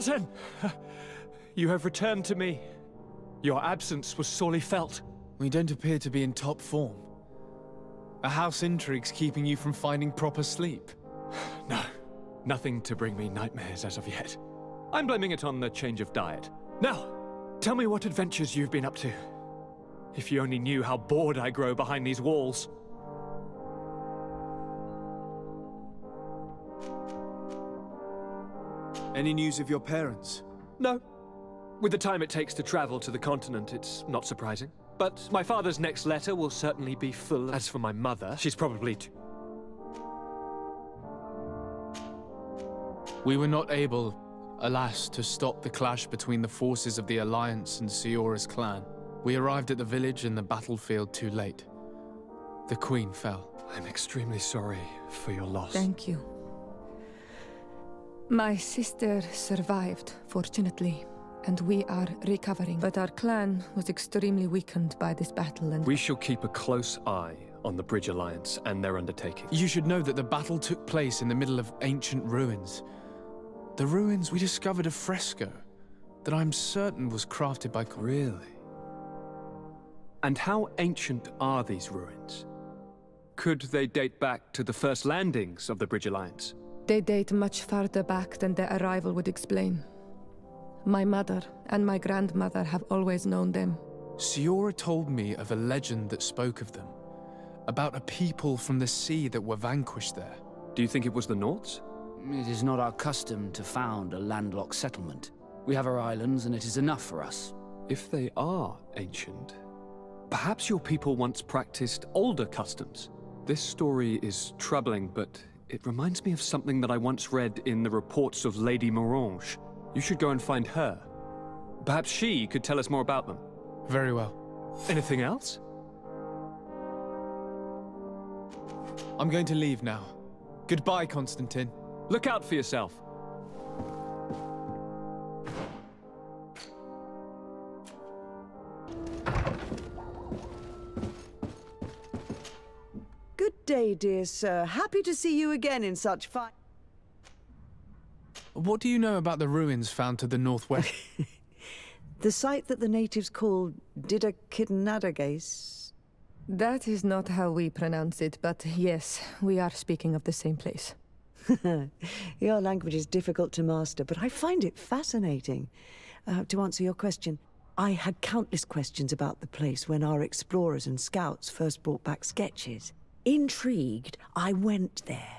Cousin! You have returned to me. Your absence was sorely felt. We don't appear to be in top form. A house intrigue's keeping you from finding proper sleep. No, nothing to bring me nightmares as of yet. I'm blaming it on the change of diet. Now, tell me what adventures you've been up to. If you only knew how bored I grow behind these walls. Any news of your parents? No. With the time it takes to travel to the continent, it's not surprising. But my father's next letter will certainly be full. As for my mother, she's probably too... We were not able, alas, to stop the clash between the forces of the Alliance and Siora's clan. We arrived at the village and the battlefield too late. The Queen fell. I'm extremely sorry for your loss. Thank you. My sister survived, fortunately, and we are recovering. But our clan was extremely weakened by this battle and... We shall keep a close eye on the Bridge Alliance and their undertaking. You should know that the battle took place in the middle of ancient ruins. The ruins, we discovered a fresco that I'm certain was crafted by... Really? And how ancient are these ruins? Could they date back to the first landings of the Bridge Alliance? They date much farther back than their arrival would explain. My mother and my grandmother have always known them. Siora told me of a legend that spoke of them, about a people from the sea that were vanquished there. Do you think it was the Nords? It is not our custom to found a landlocked settlement. We have our islands, and it is enough for us. If they are ancient, perhaps your people once practiced older customs. This story is troubling, but it reminds me of something that I once read in the reports of Lady Morange. You should go and find her. Perhaps she could tell us more about them. Very well. Anything else? I'm going to leave now. Goodbye, Constantine. Look out for yourself. Good day, dear sir. Happy to see you again in such fine... What do you know about the ruins found to the northwest? The site that the natives call Didakidnadagase. That is not how we pronounce it, but yes, we are speaking of the same place. Your language is difficult to master, but I find it fascinating. To answer your question, I had countless questions about the place when our explorers and scouts first brought back sketches. Intrigued, I went there.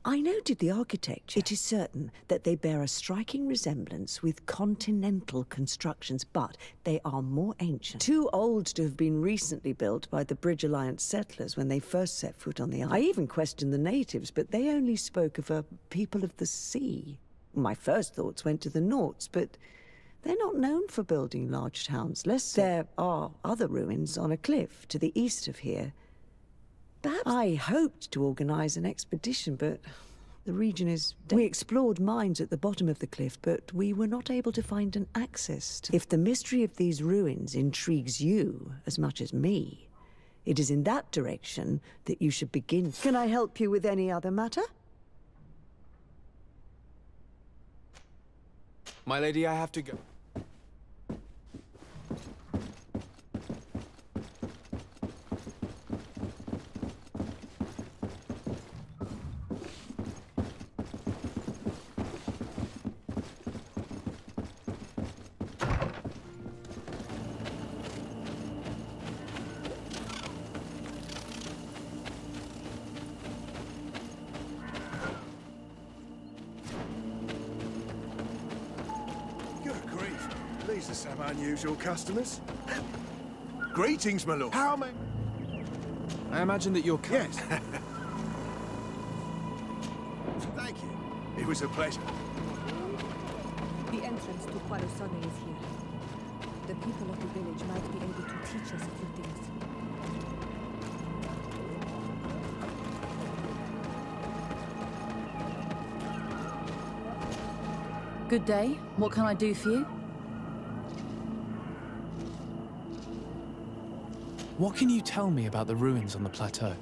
I noted the architecture. It is certain that they bear a striking resemblance with continental constructions, but they are more ancient. Too old to have been recently built by the Bridge Alliance settlers when they first set foot on the island. I even questioned the natives, but they only spoke of a people of the sea. My first thoughts went to the Nords, but they're not known for building large towns. There are other ruins on a cliff to the east of here. Perhaps I hoped to organize an expedition, but the region is... We explored mines at the bottom of the cliff, but we were not able to find an access to... If the mystery of these ruins intrigues you as much as me, it is in that direction that you should begin. Can I help you with any other matter? My lady, I have to go. These are some unusual customers. Greetings, my lord. How may... I imagine that you're... Yes. Thank you. It was a pleasure. The entrance to Quarosone is here. The people of the village might be able to teach us a few things. Good day. What can I do for you? What can you tell me about the ruins on the plateau?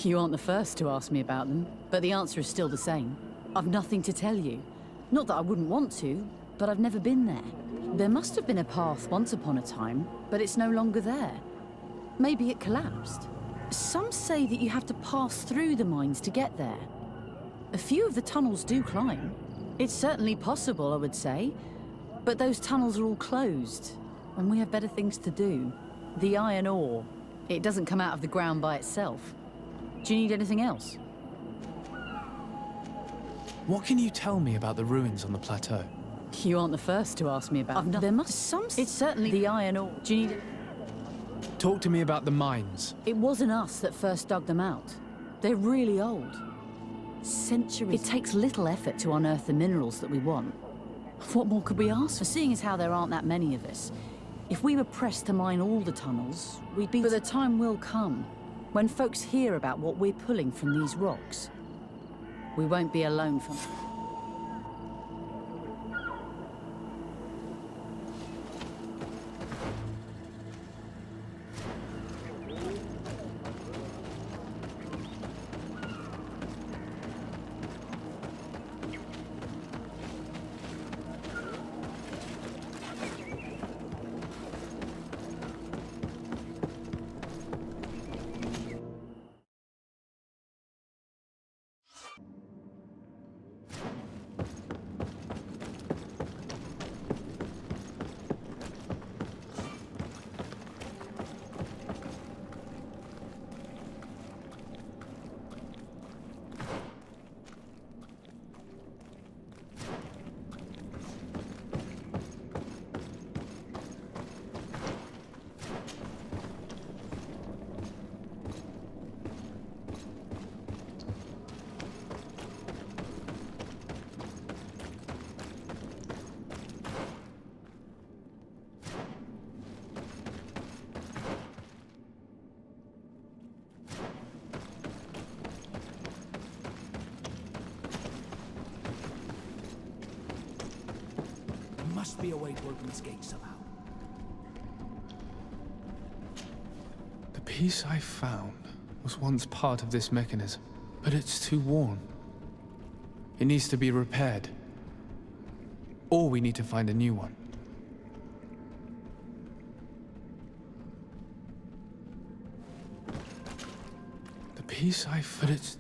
You aren't the first to ask me about them, but the answer is still the same. I've nothing to tell you. Not that I wouldn't want to, but I've never been there. There must have been a path once upon a time, but it's no longer there. Maybe it collapsed. Some say that you have to pass through the mines to get there. A few of the tunnels do climb. It's certainly possible, I would say. But those tunnels are all closed, and we have better things to do. The iron ore, it doesn't come out of the ground by itself. Do you need anything else? What can you tell me about the ruins on the plateau? You aren't the first to ask me about them. There must some. It's certainly the iron ore. Do you need it? Talk to me about the mines. It wasn't us that first dug them out. They're really old. Centuries. It takes little effort to unearth the minerals that we want. What more could we ask for? Seeing as how there aren't that many of us, if we were pressed to mine all the tunnels, we'd be... But the time will come when folks hear about what we're pulling from these rocks. We won't be alone from... Must be a way to open this gate somehow. The piece I found was once part of this mechanism, but it's too worn. It needs to be repaired. Or we need to find a new one. The piece I found... But it's...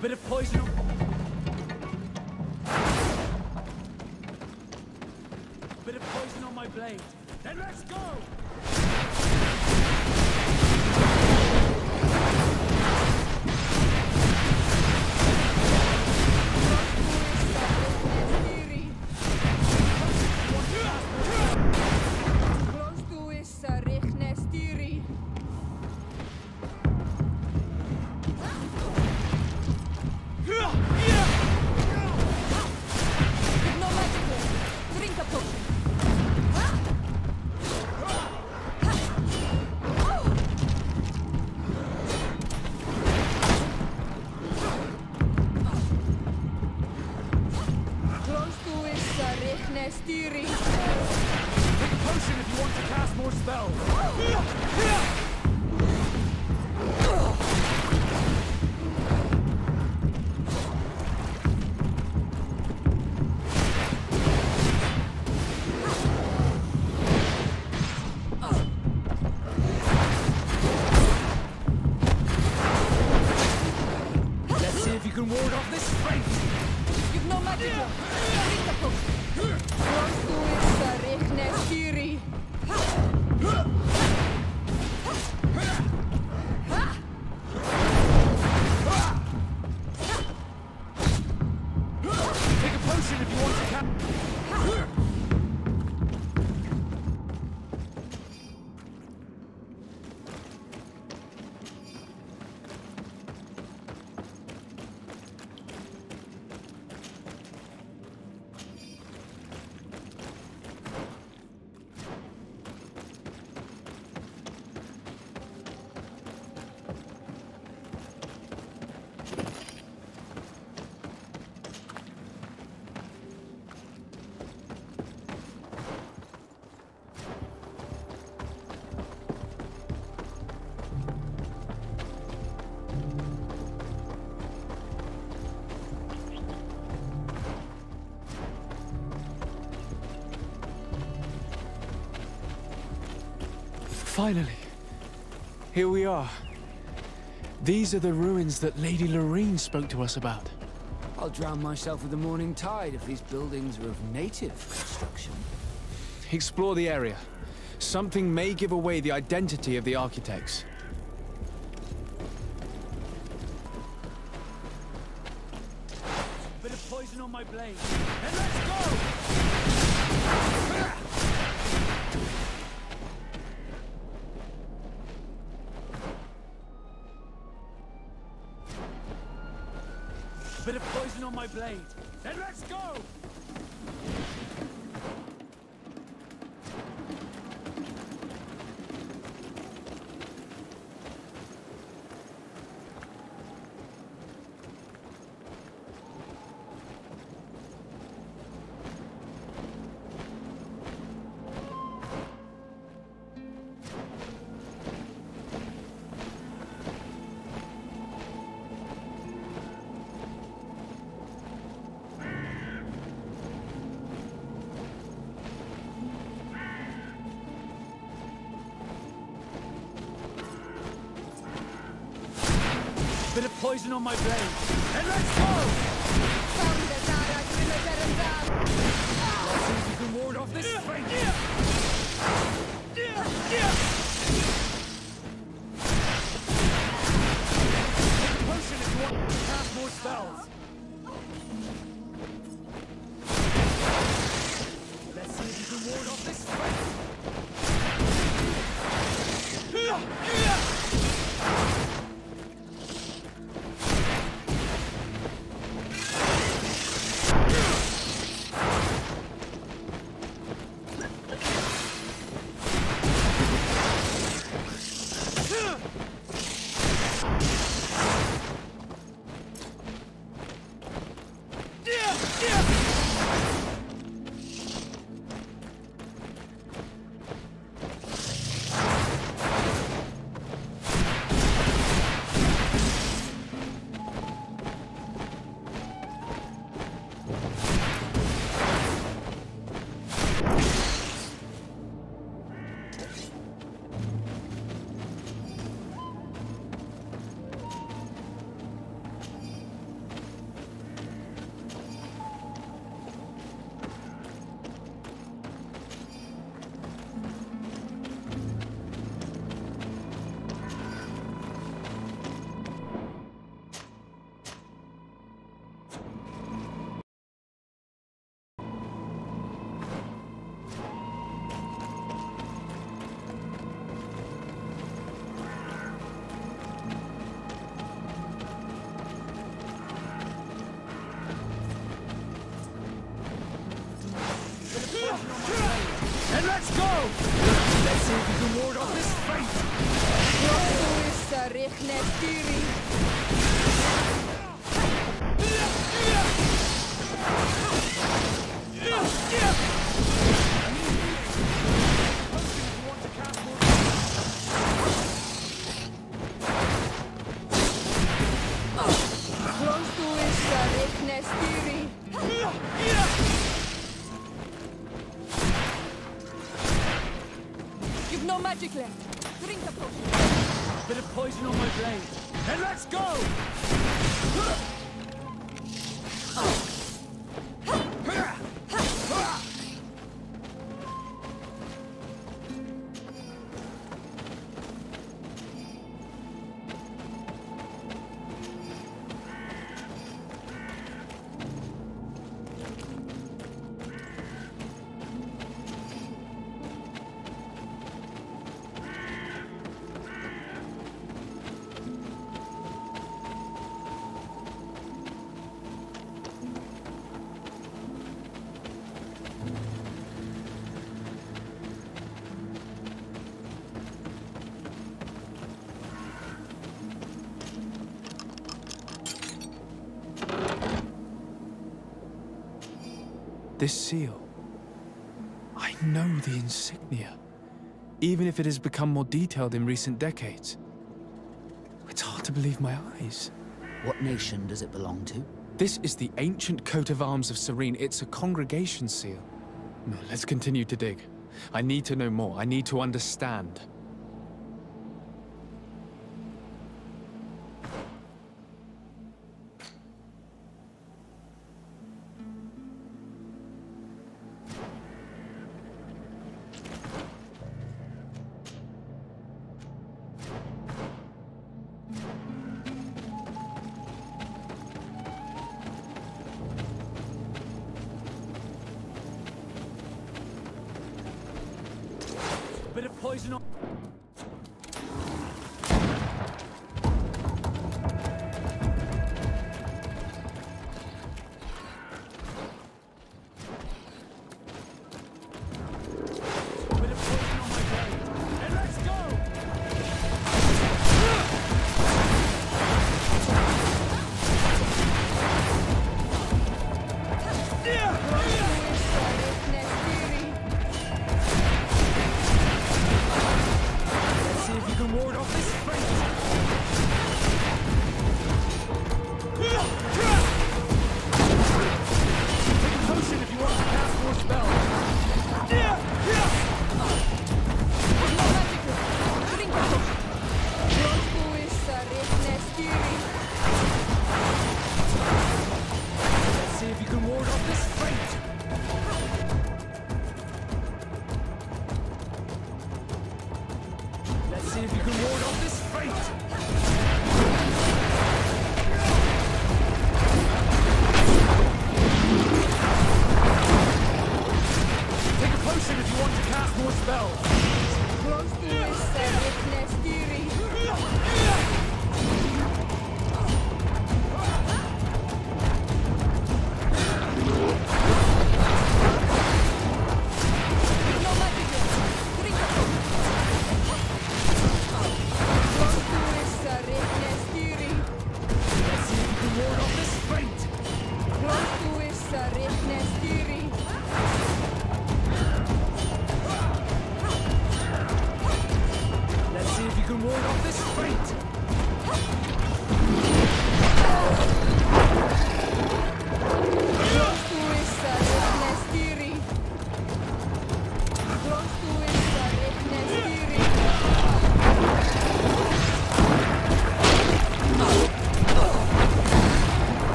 Bit of poison. Bit of poison on my blade. Then let's go! Nestiri. Take a potion if you want to cast more spells. Let's see if you can ward off this fate. You've no magic. Sarich Nestiri. Take a potion if you want to cast. Finally. Here we are. These are the ruins that Lady Lorene spoke to us about. I'll drown myself with the morning tide if these buildings are of native construction. Explore the area. Something may give away the identity of the architects. Bit of poison on my blade. And let's go! Bit of poison on my blade. Then let's go! Bit of poison on my blade. And let's go! Let's see if you can ward off this fate. Take a potion if you want to cast more spells. Let's see if you can ward off this fate. And let's go! Let's see if you can ward off this fate! No magic left. Drink the potion. Bit of poison on my blade. And let's go! This seal. I know the insignia, even if it has become more detailed in recent decades. It's hard to believe my eyes. What nation does it belong to? This is the ancient coat of arms of Serene. It's a congregation seal. No, let's continue to dig. I need to know more. I need to understand. Bit of poison on...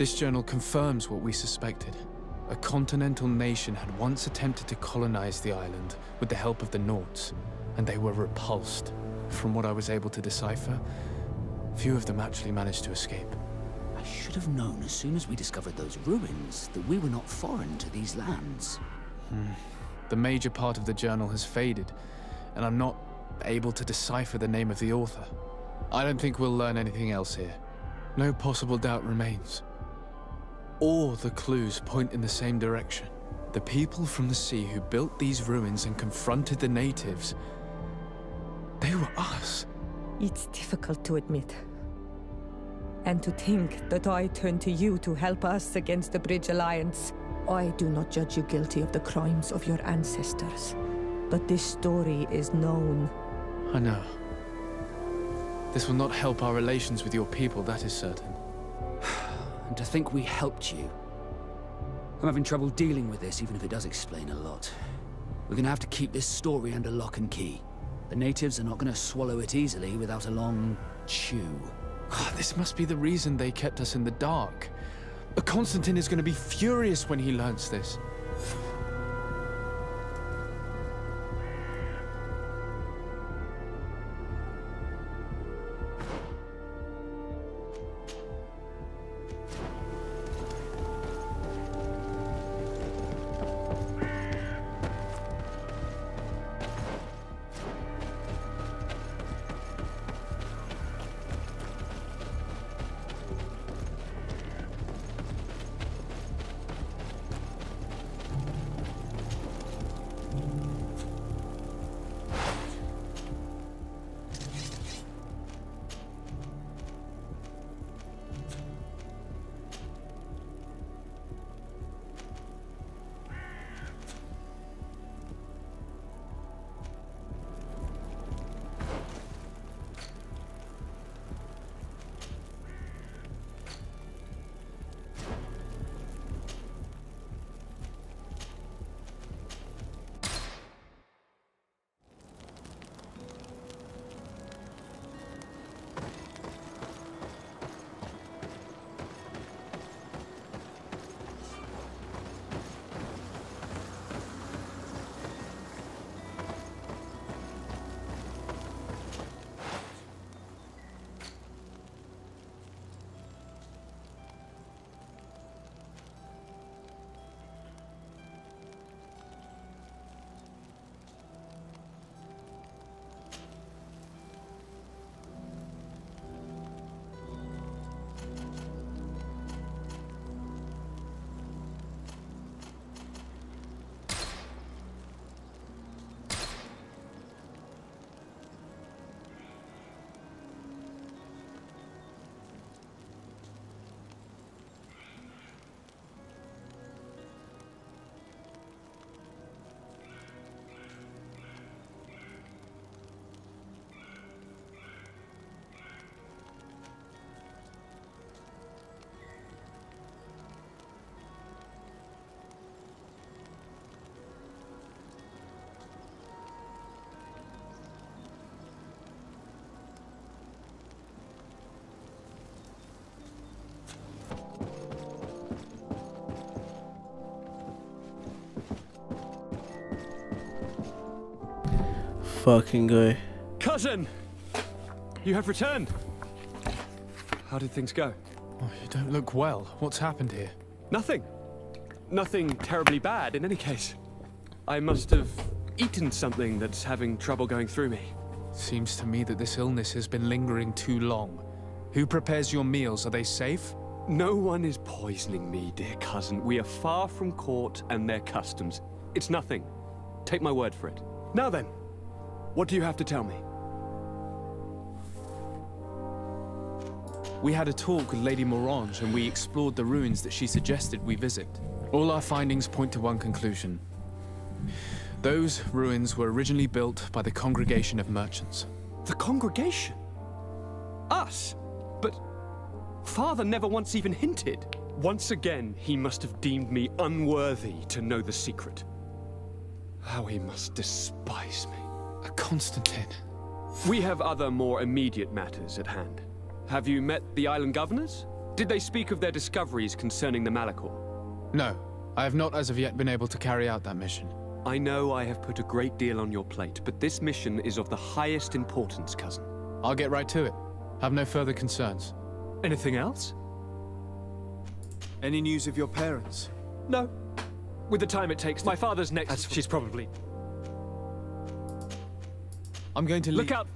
This journal confirms what we suspected. A continental nation had once attempted to colonize the island with the help of the Nords, and they were repulsed. From what I was able to decipher, few of them actually managed to escape. I should have known as soon as we discovered those ruins that we were not foreign to these lands. The major part of the journal has faded, and I'm not able to decipher the name of the author. I don't think we'll learn anything else here. No possible doubt remains. All the clues point in the same direction. The people from the sea who built these ruins and confronted the natives, they were us. It's difficult to admit. And to think that I turn to you to help us against the Bridge Alliance. I do not judge you guilty of the crimes of your ancestors. But this story is known. I know. This will not help our relations with your people, that is certain. And to think we helped you. I'm having trouble dealing with this, even if it does explain a lot. We're gonna have to keep this story under lock and key. The natives are not gonna swallow it easily without a long chew. This must be the reason they kept us in the dark. Constantine is going to be furious when he learns this. Fucking guy. Cousin! You have returned. How did things go? Oh, you don't look well. What's happened here? Nothing. Nothing terribly bad in any case. I must have eaten something that's having trouble going through me. Seems to me that this illness has been lingering too long. Who prepares your meals? Are they safe? No one is poisoning me, dear cousin. We are far from court and their customs. It's nothing. Take my word for it. Now then, what do you have to tell me? We had a talk with Lady Morange and we explored the ruins that she suggested we visit. All our findings point to one conclusion. Those ruins were originally built by the Congregation of Merchants. The Congregation? Us? But Father never once even hinted. Once again, he must have deemed me unworthy to know the secret. How he must despise me. Constantine. We have other more immediate matters at hand. Have you met the island governors? Did they speak of their discoveries concerning the Malachor? No, I have not as of yet been able to carry out that mission. I know I have put a great deal on your plate, but this mission is of the highest importance, cousin. I'll get right to it. Have no further concerns. Anything else? Any news of your parents? No. With the time it takes, my father's next... She's probably... I'm going to leave. Look out!